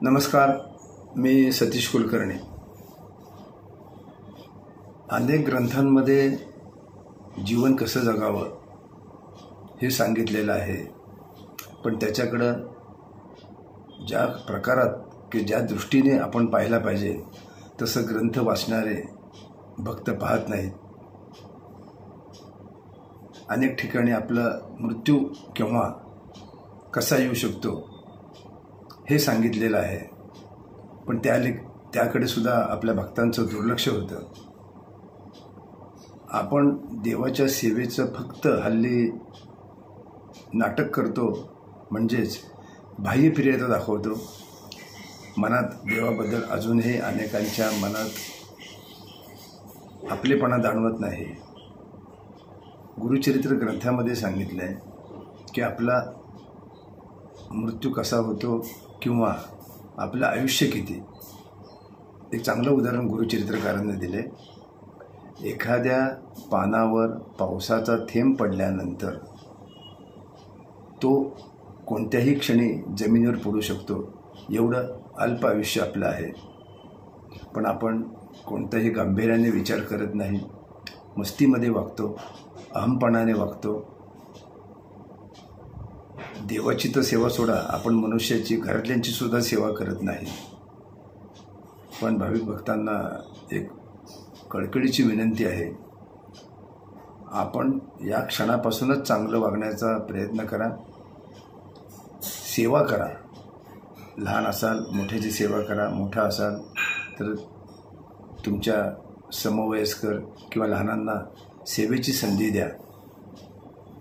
नमस्कार, मी सतीश कुलकर्णी। अनेक ग्रंथांमध्ये जीवन कसं जगावं हे सांगितलेलं आहे, पण त्याच्याकडं ज्या प्रकारात की ज्या दृष्टीने आपण पाहायला पाहिजे तसं ग्रंथ वाचणारे भक्त पाहत नाहीत। अनेक ठिकाणी आपला मृत्यू केव्हा कसा येऊ शकतो हे सांगितलेलं आहे, पण त्याकडे सुद्धा आपल्या भक्तांचं दुर्लक्ष होतं। आपण देवाच्या सेवेचं फक्त हल्ली नाटक करतो, म्हणजेच बाह्यप्रियता दाखवतो। मनात देवाबद्दल अजूनही अनेकांच्या मनात आपलेपणा जाणवत नाही। गुरुचरित्र ग्रंथामध्ये सांगितलं आहे की आपला मृत्यू कसा होतो किंवा आपलं आयुष्य किती। एक चांगलं उदाहरण गुरुचरित्रकारांनी दिले। एखाद्या पानावर पावसाचा थेंब पडल्यानंतर तो कोणत्याही क्षणी जमिनीवर पडू शकतो, एवढं अल्प आयुष्य आपलं आहे। पण आपण कोणत्याही गांभीर्याने विचार करत नाही, मस्तीमध्ये वागतो, अहमपणाने वागतो। देवाची तर सेवा सोडा, आपण मनुष्याची घरातल्यांची सुद्धा सेवा करत नाही। पण भाविक भक्तांना एक कळकळीची विनंती आहे, आपण या क्षणापासूनच चांगलं वागण्याचा प्रयत्न करा, सेवा करा। लहान असाल मोठ्याची सेवा करा, मोठा असाल तर तुमच्या समवयस्कर किंवा लहानांना सेवेची संधी द्या।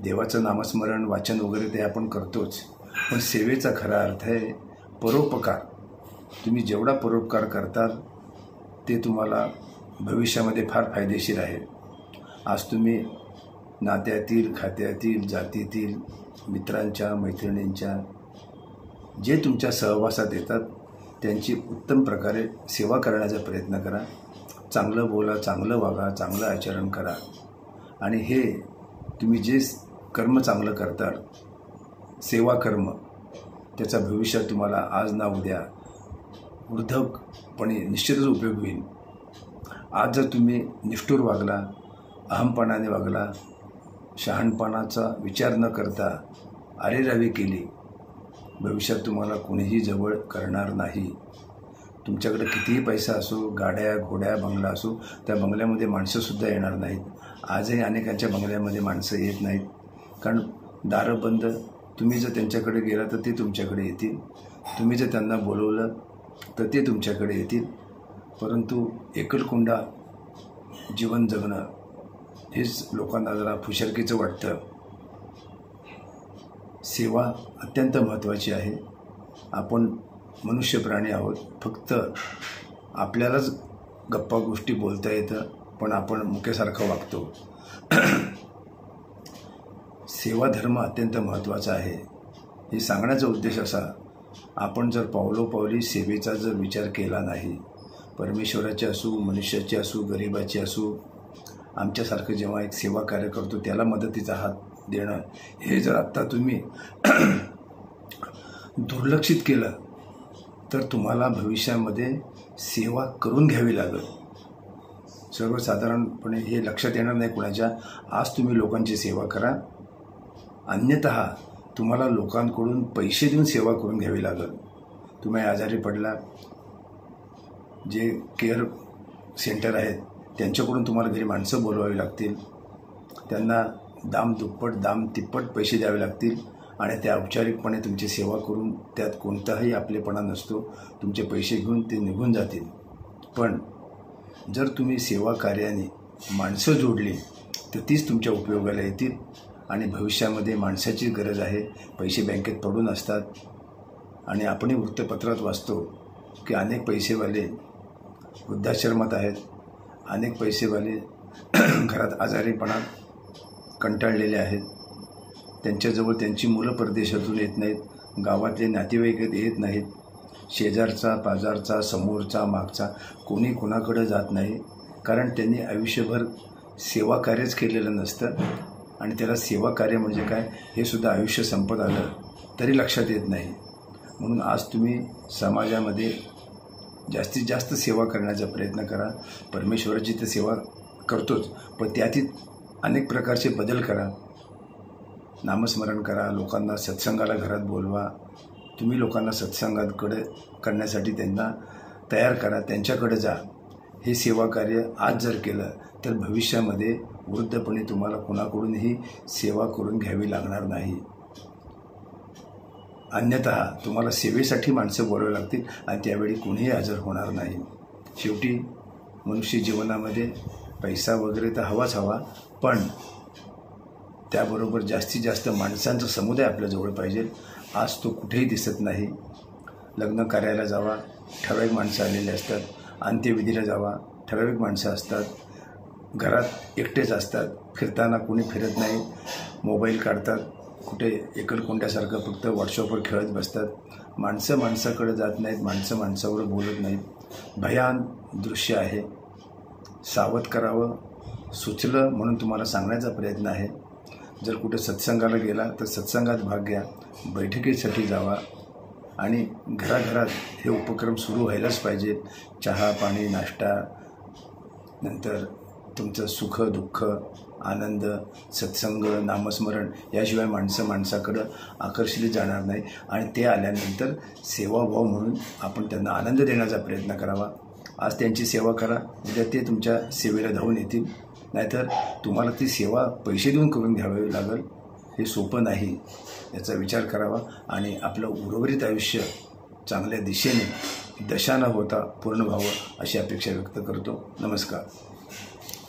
देवाचं नामस्मरण वाचन वगैरे ते आपण करतोच, पण सेवेचा खरा अर्थ आहे परोपकार। तुम्ही जेवढा परोपकार करताल ते तुम्हाला भविष्यामध्ये फार फायदेशीर आहे। आज तुम्ही नात्यातील, खात्यातील, जातीतील, मित्रांच्या, मैत्रिणींच्या जे तुमच्या सहवासात येतात त्यांची उत्तम प्रकारे सेवा करण्याचा प्रयत्न करा। चांगलं बोला, चांगलं वागा, चांगलं आचरण करा। आणि हे तुम्ही जे कर्म चांगलं करताल, सेवा कर्म, त्याचा भविष्यात तुम्हाला आज ना उद्या वृद्धपणी निश्चितच उपयोग होईल। आज जर तुम्ही निष्ठुर वागला, अहमपणाने वागला, शहाणपणाचा विचार न करता अरेरावी केली, भविष्यात तुम्हाला कोणीही जवळ करणार नाही। तुमच्याकडे कितीही पैसा असो, गाड्या, घोड्या, बंगला असो, त्या बंगल्यामध्ये माणसंसुद्धा येणार नाहीत। आजही अनेकांच्या बंगल्यामध्ये माणसं येत नाहीत, कारण दारं बंद। तुम्ही जर त्यांच्याकडे गेला तर ते तुमच्याकडे येतील, तुम्ही जर त्यांना बोलवलं तर ते तुमच्याकडे येतील। परंतु एकलकोंडा जीवन जगणं हेच लोकांना जरा फुशरकीचं वाटतं। सेवा अत्यंत महत्त्वाची आहे। आपण मनुष्य प्राणी आहोत, फक्त आपल्यालाच गप्पा गोष्टी बोलता येतं, पण आपण मुक्यासारखं वागतो। सेवा धर्म अत्यंत महत्त्वाचा आहे। हे सांगण्याचा उद्देश असा, आपण जर पावलोपावली सेवेचा जर विचार केला नाही, परमेश्वराची असू, मनुष्याची असू, गरिबाची असू, आमच्यासारखं जेव्हा एक सेवा कार्य करतो त्याला मदतीचा हात देणं, हे जर आत्ता तुम्ही दुर्लक्षित केलं तर तुम्हाला भविष्यामध्ये सेवा करून घ्यावी लागेल। सर्वसाधारणपणे हे लक्षात येणार नाही कुणाच्या। आज तुम्ही लोकांची सेवा करा, अन्यतः तुम्हाला लोकांकडून पैसे देऊन सेवा करून घ्यावी लागेल। तुम्ही आजारी पडला, जे केअर सेंटर आहेत त्यांच्याकडून तुम्हाला घरी माणसं बोलवावी लागतील, त्यांना दाम दुप्पट दाम तिप्पट पैसे द्यावे लागतील, आणि त्या औपचारिकपणे तुमची सेवा करून त्यात कोणताही आपलेपणा नसतो। तुमचे पैसे घेऊन ते निघून जातील। पण जर तुम्ही सेवा कार्याने माणसं जोडली तर तीच तुमच्या उपयोगाला येतील, आणि भविष्यामध्ये माणसाची गरज आहे। पैसे बँकेत पडून असतात, आणि आपणही वृत्तपत्रात वाचतो की अनेक पैसेवाले वृद्धाश्रमात आहेत, अनेक पैसेवाले घरात आजारीपणात कंटाळलेले आहेत, त्यांच्याजवळ त्यांची मुलं परदेशातून येत नाहीत, गावातले नातेवाईक येत नाहीत, शेजारचा, पाजारचा, समोरचा, मागचा कोणी कोणाकडे जात नाही, कारण त्यांनी आयुष्यभर सेवा कार्यच केलेलं नसतं। आणि त्याला सेवा कार्य म्हणजे काय हे सुद्धा आयुष्य संपत आलं तरी लक्षात येत नाही। म्हणून आज तुम्ही समाजामध्ये जास्तीत जास्त सेवा करण्याचा प्रयत्न करा. परमेश्वराची तर सेवा करतोच, पण त्यातील अनेक प्रकारचे बदल करा. नामस्मरण करा, लोकांना सत्संगाला घरात बोलवा. तुम्ही लोकांना सत्संगाकडे करण्यासाठी त्यांना तयार करा, त्यांच्याकडे जा. हे सेवा कार्य आज जर केलं तर भविष्यामध्ये वृद्धपणे तुम्हाला कोणाकडूनही सेवा करून घ्यावी लागणार नाही. अन्यथा तुम्हाला सेवेसाठी माणसं बोलावी लागतील आणि त्यावेळी कोणीही हजर होणार नाही. शेवटी मनुष्य जीवनामध्ये पैसा वगैरे तर हवाच हवा, पण त्याबरोबर जास्तीत जास्त माणसांचा समुदाय आपल्याजवळ पाहिजे. आज तो कुठेही दिसत नाही. लग्न कार्याला जावा, ठराविक माणसं आलेली असतात. अंत्यविधीला जावा, ठराविक माणसं असतात. घरात एकटेच असतात. फिरताना कोणी फिरत नाही. मोबाईल काढतात, कुठे एकलकोंड्यासारखं फक्त व्हॉट्सअपवर खेळत बसतात. माणसं माणसाकडे जात नाहीत, माणसं माणसावर बोलत नाहीत. भयान दृश्य आहे. सावध करावं. सुचलं म्हणून तुम्हाला सांगण्याचा प्रयत्न आहे. जर कुठे सत्संगाला गेला तर सत्संगात भाग घ्या, बैठकीसाठी जावा आणि घराघरात हे उपक्रम सुरू व्हायलाच पाहिजे. चहा पाणी नाश्ता, नंतर तुमचं सुख दुःख आनंद सत्संग नामस्मरण याशिवाय माणसं माणसाकडं आकर्षित जाणार नाही. आणि ते आल्यानंतर सेवाभाव म्हणून आपण त्यांना आनंद देण्याचा प्रयत्न करावा. आज त्यांची सेवा करा, उद्या ते तुमच्या सेवेला धावून येतील. नाहीतर तुम्हाला ती सेवा पैसे देऊन करून घ्यावी लागेल. हे सोपं नाही. याचा विचार करावा आणि आपलं उर्वरित आयुष्य चांगल्या दिशेने दशा न होता पूर्ण व्हावं अशी अपेक्षा व्यक्त करतो. नमस्कार.